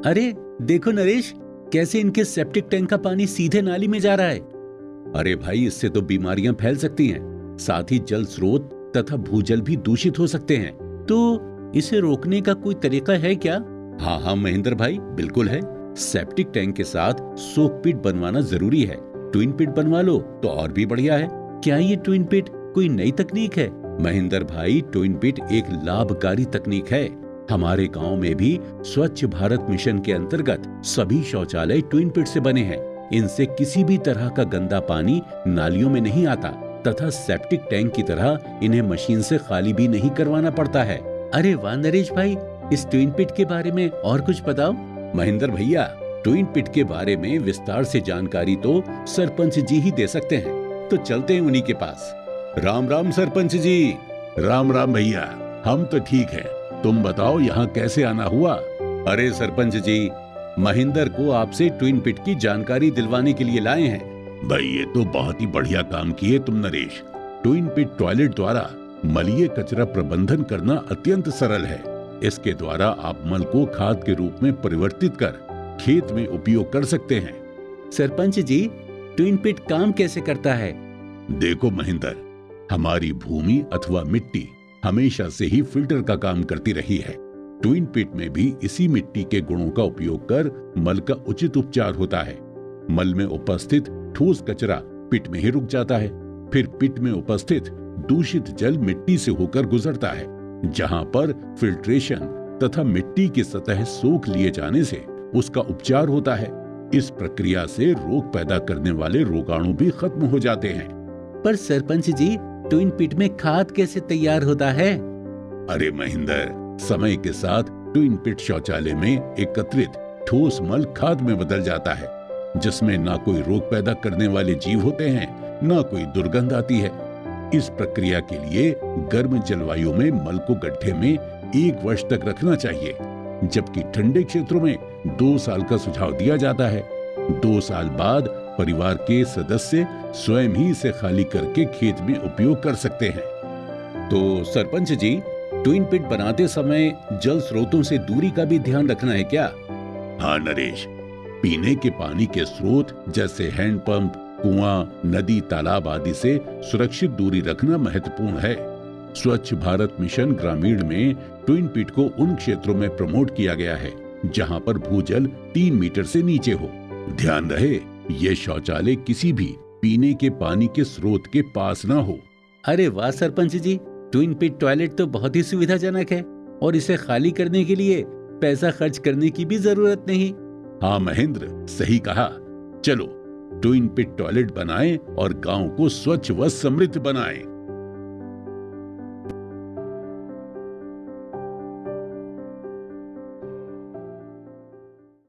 अरे देखो नरेश, कैसे इनके सेप्टिक टैंक का पानी सीधे नाली में जा रहा है। अरे भाई, इससे तो बीमारियां फैल सकती हैं। साथ ही जल स्रोत तथा भूजल भी दूषित हो सकते हैं। तो इसे रोकने का कोई तरीका है क्या? हाँ हाँ महेंद्र भाई, बिल्कुल है। सेप्टिक टैंक के साथ सोक पिट बनवाना जरूरी है। ट्विन पिट बनवा लो तो और भी बढ़िया है। क्या ये ट्विन पिट कोई नई तकनीक है? महेंद्र भाई, ट्विन पिट एक लाभकारी तकनीक है। हमारे गांव में भी स्वच्छ भारत मिशन के अंतर्गत सभी शौचालय ट्विन पिट से बने हैं। इनसे किसी भी तरह का गंदा पानी नालियों में नहीं आता तथा सेप्टिक टैंक की तरह इन्हें मशीन से खाली भी नहीं करवाना पड़ता है। अरे वाह नरेश भाई, इस ट्विन पिट के बारे में और कुछ बताओ। महेंद्र भैया, ट्विन पिट के बारे में विस्तार से जानकारी तो सरपंच जी ही दे सकते हैं। तो चलते हैं उन्हीं के पास। राम राम सरपंच जी। राम राम भैया, हम तो ठीक हैं। तुम बताओ यहाँ कैसे आना हुआ? अरे सरपंच जी, महेंद्र को आपसे ट्विन पिट की जानकारी दिलवाने के लिए लाए हैं। भाई ये तो बहुत ही बढ़िया काम किए तुम नरेश। ट्विन पिट टॉयलेट द्वारा मलीय कचरा प्रबंधन करना अत्यंत सरल है। इसके द्वारा आप मल को खाद के रूप में परिवर्तित कर खेत में उपयोग कर सकते हैं। सरपंच जी, ट्विन पिट काम कैसे करता है? देखो महेंद्र, हमारी भूमि अथवा मिट्टी हमेशा से ही फिल्टर का काम करती रही है। ट्विन पिट में भी इसी मिट्टी के गुणों का उपयोग कर मल का उचित उपचार होता है। मल में उपस्थित ठोस कचरा पिट में ही रुक जाता है। फिर पिट में उपस्थित दूषित जल मिट्टी से होकर गुजरता है, जहां पर फिल्ट्रेशन तथा मिट्टी की सतह सोख लिए जाने से उसका उपचार होता है। इस प्रक्रिया से रोग पैदा करने वाले रोगाणु भी खत्म हो जाते हैं। पर सरपंच जी, ट्विन पिट में खाद कैसे तैयार होता है? अरे महेंद्र, समय के साथ ट्विन पिट शौचालय में एकत्रित ठोस मल खाद में बदल जाता है, जिसमें ना कोई रोग पैदा करने वाले जीव होते हैं, ना कोई दुर्गंध आती है। इस प्रक्रिया के लिए गर्म जलवायु में मल को गड्ढे में 1 वर्ष तक रखना चाहिए, जबकि ठंडे क्षेत्रों में 2 साल का सुझाव दिया जाता है। 2 साल बाद परिवार के सदस्य स्वयं ही इसे खाली करके खेत में उपयोग कर सकते हैं। तो सरपंच जी, ट्विन पिट बनाते समय जल स्रोतों से दूरी का भी ध्यान रखना है क्या? हाँ नरेश, पीने के पानी के स्रोत जैसे हैंडपंप, कुआं, नदी, तालाब आदि से सुरक्षित दूरी रखना महत्वपूर्ण है। स्वच्छ भारत मिशन ग्रामीण में ट्विन पिट को उन क्षेत्रों में प्रमोट किया गया है जहां पर भूजल 3 मीटर से नीचे हो। ध्यान रहे, ये शौचालय किसी भी पीने के पानी के स्रोत के पास ना हो। अरे वाह sarpanch ji, twin pit toilet तो बहुत ही सुविधाजनक है और इसे खाली करने के लिए पैसा खर्च करने की भी जरूरत नहीं। हाँ महेंद्र, सही कहा। चलो ट्विन पिट टॉयलेट बनाएं और गांव को स्वच्छ व समृद्ध बनाएं।